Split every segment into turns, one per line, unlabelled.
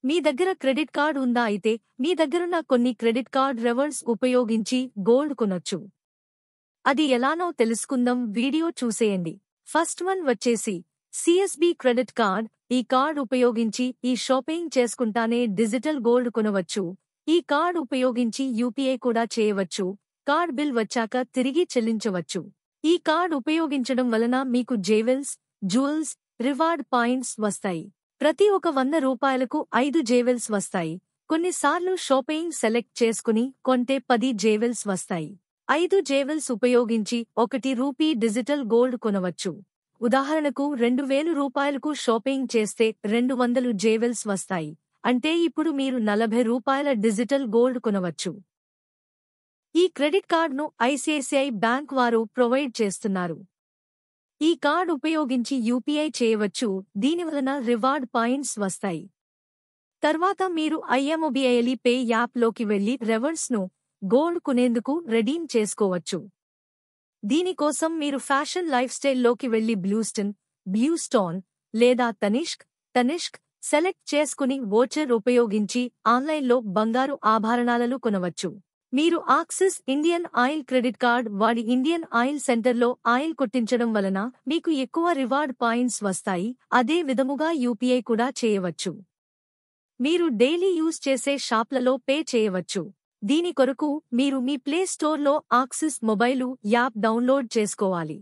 మీ దగ్గర credit card ఉందా? అయితే మీ దగ్గరున్న కొన్ని క్రెడిట్ కార్డ్ రివార్డ్స్ ఉపయోగించి గోల్డ్ కొనొచ్చు. అది ఎలానో తెలుసుకుందాం, వీడియో చూసేయండి. ఫస్ట్ వన్ వచ్చేసి సిఎస్బి క్రెడిట్ కార్డ్. ఈ కార్డ్ ఉపయోగించి ఈ షాపింగ్ చేసుకుంటానే డిజిటల్ గోల్డ్ కొనవచ్చు. ఈ కార్డ్ ఉపయోగించి యూపీఐ కూడా చేయవచ్చు. కార్డ్ బిల్ వచ్చాక తిరిగి చెల్లించవచ్చు. ఈ కార్డ్ ఉపయోగించడం వలన మీకు జ్యువెల్స్, రివార్డ్ పాయింట్స్ వస్తాయి. ప్రతి ఒక 100 రూపాయలకు 5 జేవెల్స్ వస్తాయి. కొన్నిసార్లు షాపింగ్ సెలెక్ట్ చేసుకుని కొంటే 10 జేవెల్స్ వస్తాయి. 5 జేవెల్స్ ఉపయోగించి 1 రూపీ డిజిటల్ గోల్డ్ కొనవచ్చు. ఉదాహరణకు 2000 రూపాయలకు షాపింగ్ చేస్తే 200 జేవెల్స్ వస్తాయి. అంటే ఇప్పుడు మీరు 40 రూపాయల డిజిటల్ గోల్డ్ కొనవచ్చు. ఈ క్రెడిట్ కార్డును ఐసిఐసిఐ బ్యాంక్ వారు ప్రొవైడ్ చేస్తున్నారు. ఈ కార్డ్ ఉపయోగించి యూపీఐ చేయవచ్చు. దీనివలన రివార్డ్ పాయింట్స్ వస్తాయి. తర్వాత మీరు ఐఎంఓబిఐఎల్ పే యాప్ లోకి వెళ్లి రివార్డ్స్ ను గోల్డ్ కొనేందుకు రెడీమ్ చేసుకోవచ్చు. దీనికోసం మీరు ఫ్యాషన్ లైఫ్ స్టైల్ లోకి వెళ్లి బ్లూస్టోన్ లేదా తనిష్క్ సెలెక్ట్ చేసుకుని వోచర్ ఉపయోగించి ఆన్లైన్లో బంగారు ఆభరణాలను కొనవచ్చు. మీరు axis Indian oil credit card వాడి ఇండియన్ ఆయిల్ సెంటర్లో ఆయిల్ కొట్టించడం వలన మీకు ఎక్కువ రివార్డ్ పాయింట్స్ వస్తాయి. అదే విధముగా యూపీఐ కూడా చేయవచ్చు. మీరు డైలీ యూజ్ చేసే షాప్లలో పే చేయవచ్చు. దీని కొరకు మీరు మీ ప్లే స్టోర్లో యాక్సిస్ మొబైలు యాప్ డౌన్లోడ్ చేసుకోవాలి.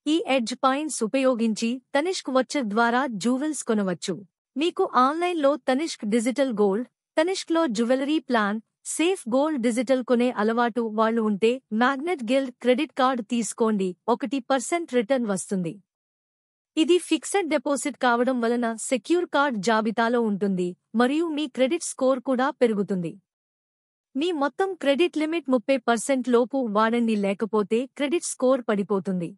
ఈ ఎడ్జ్ పాయింట్స్ ఉపయోగించి తనిష్క్ వోచర్ ద్వారా జ్యువెల్స్ కొనవచ్చు. మీకు ఆన్లైన్లో తనిష్క్ డిజిటల్ గోల్డ్, తనిష్క్లో jewellery plan, safe gold digital కొనే అలవాటు వాళ్ళు ఉంటే మ్యాగ్నెట్ గిల్డ్ క్రెడిట్ కార్డ్ తీసుకోండి. 1% రిటర్న్ వస్తుంది. ఇది ఫిక్స్డ్ డిపాజిట్ కావడం వలన సెక్యూర్ కార్డ్ జాబితాలో ఉంటుంది మరియు మీ క్రెడిట్ స్కోర్ కూడా పెరుగుతుంది. మీ మొత్తం క్రెడిట్ లిమిట్ 30% లోపు వాడండి, లేకపోతే క్రెడిట్ స్కోర్ పడిపోతుంది.